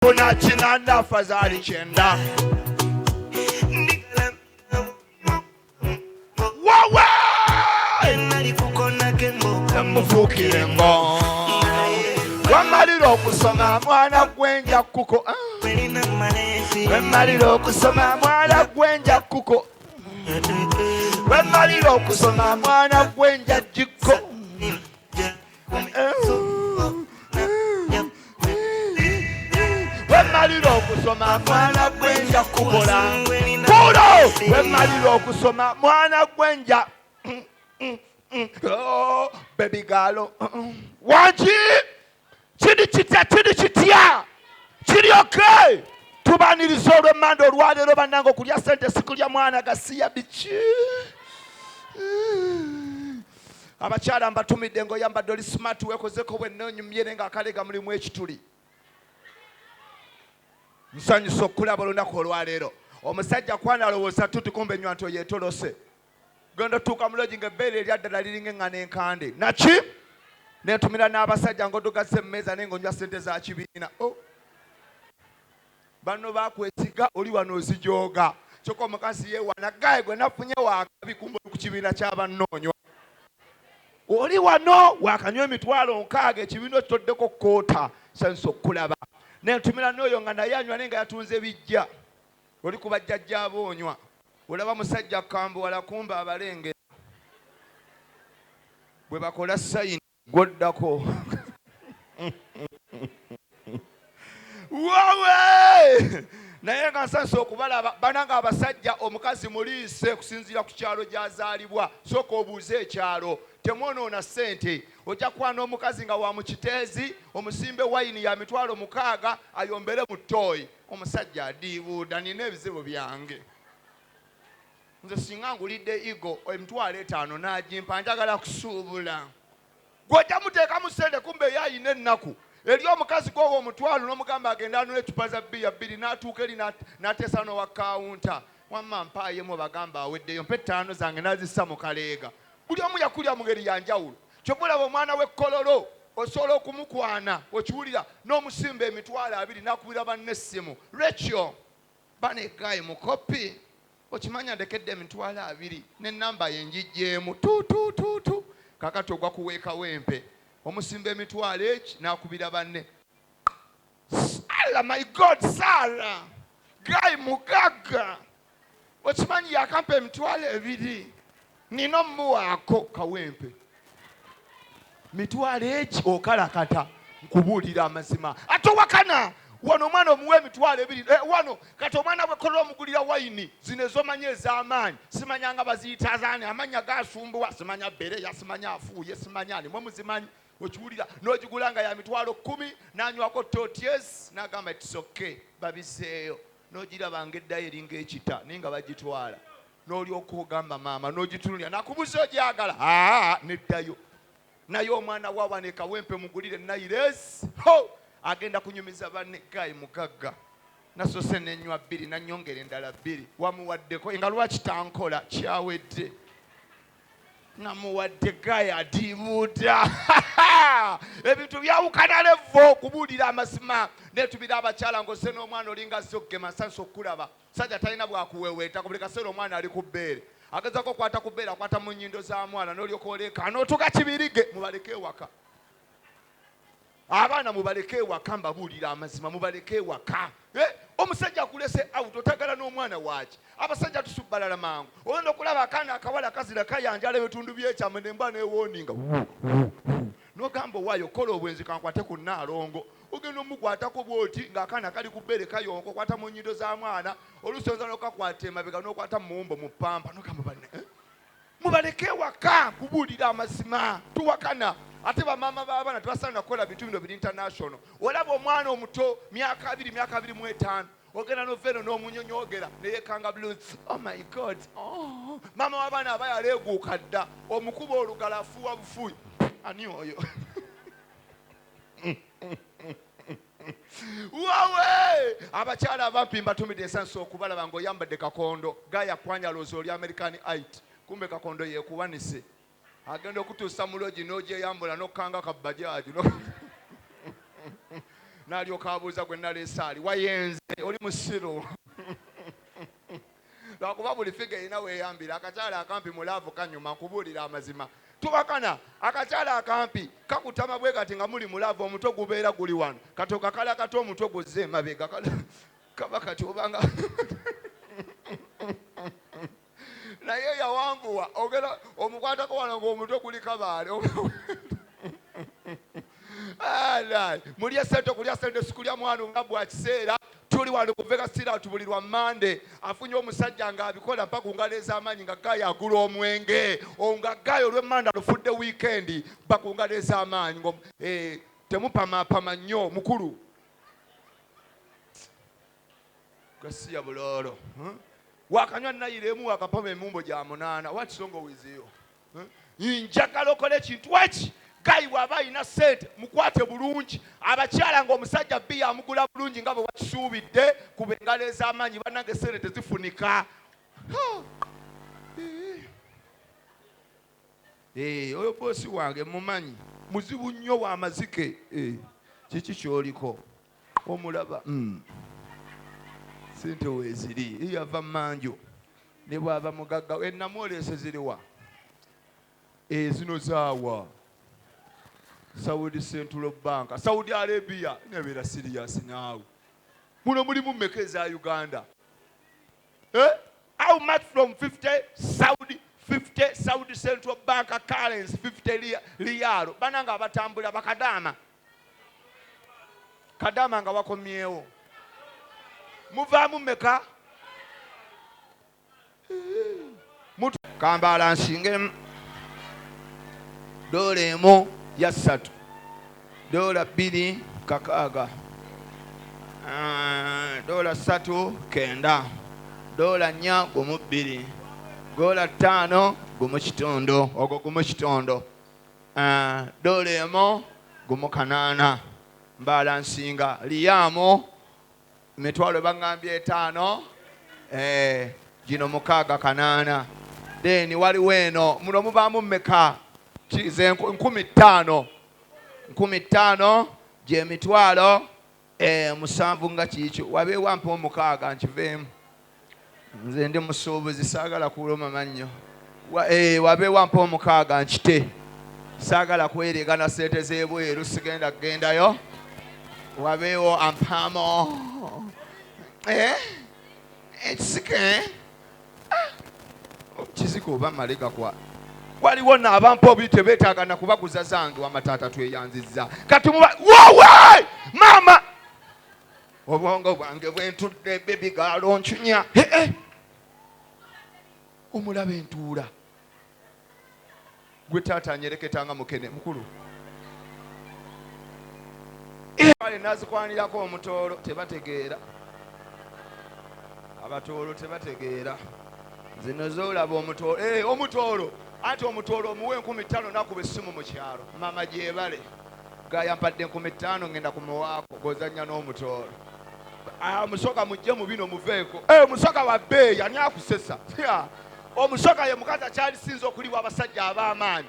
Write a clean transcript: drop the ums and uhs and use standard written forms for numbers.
Kuna chinanda fazali chenda. Wawe! Mufukire ngo. Wamaliro kusoma mwana gwenja kuko. Wamaliro kusoma mwana gwenja kuko. Wamaliro kusoma mwana gwenja jiko. Wemaliro kusoma mwana gwenja kukola. Puro! Wemaliro kusoma mwana gwenja. Oh, baby galo. Wanji! Chidi chitia. Chidi okay. Tubaniriza olw'emmanda olwaleero bannange okulya ssente sikulya mwana gasiya biki. Abakyala mbatumidde ng'oyambadde oli smart weekozeko bwennoonyumyere ng'akalega mulimu ekituli. Nsanyusa okulaba olunaku olwaleero. Omusajja kwanalowooza tuti kumbe ennywanto yeetolose. Genda tuuka mu logi ng'ebbeere eryaddala liringa eŋŋana enkande. Naki? Nentumira n'abasajja ng'oddugaze emmeeza naye ng'onywa ssente za kibiina. Banno baakwesiga oli wano ozijooga. Kyokka omukazi yeewana gaye gwe nafunye waakabi kumbe ku kibiina ky'abannoonywa. Oli wano wakanywa emitwalo 6 ekibiina kitoddeko koota. Nsanyusa okulaba. Nentumira n'oyo nga naye anywa naye nga yatunze bijja. Oli ku bajjajja aboonywa. Olaba musajja kambuwala kumba abalengera. Bwe bakola sayini gwoddako. Wawe! Naye nga nsanyusa okubalaba bananga abasajja omukazi muliise kusinziira ku kyalo gy'azaalibwa. Sooka obuuze ekyalo. Temwonoona ssente. Ojja kwana omukazi nga wa mukiteezi omusimbe wayini ya mitwalo 6 ayombere mu ttooyi. Omusajja adiibuuda nina ebizibu byange. Nze singa ngulidde igo emitwalo 5 n'agimpa njagala kusuubula. Gw'ojja muteekamu ssente kumbe yayina ennaku. Eri omukazi gwowo omutwalo n'omugamba agenda anula ecupa za bbiya 2 n'atuuka eri n'ateesa n'owa kawunta. Wamma mpaayemu bagamba aweddeyo mpe 5 zange n'azissa mu kaleega. Buli omu yakulya mu ngeri ya njawulo. Kyokka olaba omwana w'ekkololo osobola okumukwana okiwulira n'omusimba emitwalo 2 n'akubira banne essimu. Rachel banegaye mu kopi. Okimanya ndekedde emitwalo 2 n'ennamba yenjijjeemu tu. Kakati ogwa kuweeka wempe. Omusimba emitwalo eki n'akubira banne. My God, Sarah! Guy mugagga. Okimanyi yakampa emitwalo 2. Nino muwaako kawempe. Mitwalo eki okalakata nkubuulira amazima. Ate wakana wano omwana omuwa emitwalo 2. Wano kati omwana bwekolola omugulira wayini zino ez'omanyi ez'amaanyi simanyanga baziyita zaani amanya gasumbuwa simanya bereya simanya afuuye simanya ani mwe muzimanyi okiwulira n'ogigula nga ya mitwalo 10 n'anywako totyes n'agamba it's okay babiseeyo n'ogiraba ng'eddayo eringa ekita naye nga bagitwala n'olyoka ogamba maama n'ogitunulira nakubuza ogyagala neddayo naye omwana wawane kawempe mugulire nairesi agenda kunyumiza banne gayi mugagga nasose n'ennywa 2 nannyongera endala 2 wamuwaddeko nga lwaki tankola kyawedde namuwadde gayi adiibuuda ebintu byawukana levo okubuulira amazima netubira abakyala ng'osse n'omwana olinga azze okugema nsanyusa okulaba sajja talina bwakuweweeta kubuli kaseera omwana ali ku bbeere agezako okwata ku bbeere akwata mu nnyindo za mwana n'olyoka oleeka n'otuga kibirige mubaleke ewaka. Abaana mubaleke ewaka mbabuulira amazima mubaleke ewaka. Omusajja akulese out otagala n'omwana waaki. Abasajja tusubbalala mangu. Oyenda okulaba akaana akawala kazira kayanjala ebitundu by'ekyama n'emba n'ewooninga. N'ogamba owaayo kola obwenzi kankwate ku nnaalongo. Ogenda omukwatako bw'oti ng'akaana kali ku bbeere kayonka okwata mu nnyindo za mwana oluusi oyinza n'okakwata emabega n'okwata mu muwumbo mu ppampa n'ogamba banne mubaleke ewaka kubuulira amazima tuwakana. Ate bamaama b'abaana tebasaana kukola bintu bino biri international. Olaba omwana omuto myaka 2 myaka 25 ogenda n'oveno n'omunyonyogera neyeekanga blues. Oh my God, maama w'abaana aba yaleeguuka dda omukuba olugalo afuuwa bufuuyi ani oyo. Wawe abakyala abampi mbatumidde ensanso okubalaba ng'oyambadde kakondo gaya kwanyalooza oli American Height kumbe kakondo yeekuwanise agenda okutuusa mu logi n'ogyeyambula n'okkanga ka bajaaji n'alyoka abuuza gwe naleese ali wayenze oli musiru lwakuba buli figa erina weeyambira. Akakyala akampi mulaavu kanyuma nkubuulira amazima. Tubakana akakyala akampi kakutama bwe kati nga muli mulaavu omutwe gubeera guli wano kati okakala kati omutwe guzze emabega kaba kati obanga naye yawanvuwa ogera omukwatako wano ng'omutwe guli kabaale mulya sente kulya sente sikulya mwana nga bwa kiseera. Tuli wano ku Vegas tubuli lwa Mande afunye omusajja ng'abikola mpaka ngalo ez'amaanyi nga Gayo agula omwenge nga Gayo olw'Emmanda lufudde wiikendi mpaka ngalo ez'amaanyi temupamaapama nnyo mukulu gasiya buloolo wakanywa nayiremu wakapama emumbo gya munaana. What song with you? Njagala okole ekintu eki Gayo bw'aba alina ssente mukwate bulungi. Abakyala ng'omusajja bbiya amugula bulungi nga bwe wakisuubidde kuba engalo ez'amaanyi bannange ssente tezifunika. Oyo boosi wange mumanyi muzibu nnyo w'amazike. Kiki kyoliko omulaba ssente weeziri yava manjo ne bw'ava mugagga ennamwoleese ziriwa zino zaawa Saudi Central Bank Saudi Arabia nebeera serious naawe muno mulimu mmeka eza Uganda how much from 50 Saudi Central Bank currency 50 riyalo bananga abatambula bakadama kadama nga wakomyewo muvaamu mmeka mutu kambala nsinge dola emu ya 3 dola 2 kakaaga dola 3 kenda dola 4 gumu 2 dola 5 gumu kitondo ogwo gumu kitondo dola emu gumu 8 mbala nsinga liyamo emitwalo bangambye 5 gino 6 then waliwo eno muno mubaamu mmeka kize 15,000 gyemitwalo 7 nga kikyo wabeewo ampa 6 nkiveemu nze ndi musuubuzi saagala kuloma mannyo wabeewo ampa 6 nkite saagala kweregana ssente z'ebweru sigenda kugendayo wabeewo ampamo ekisike kiziko oba malega kwa waliwo n'abampa obi tebeetaaga na kubaguza zange wamataata tweyanzizza kati wowe maama obwongo bwange bwentudde bebigaalo ncunya omulaba entuula gwe taata anyereketanga mukene mukulu ale nazikwanirako omutoolo tebategeera abatoolo tebategeera zino zoolaba omutoolo omutoolo anti omutoolo omuwe 15,000 nakuba essimu mu kyalo mama gyebale gayampadde 15,000 ngenda kumuwaako gozanya n'omutoolo omusoka mujje mu bino muveeko omusoka wa bbeeyi ani akusesa omusoka ye mukazi akyalisinza okuliwa abasajja ab'amaanyi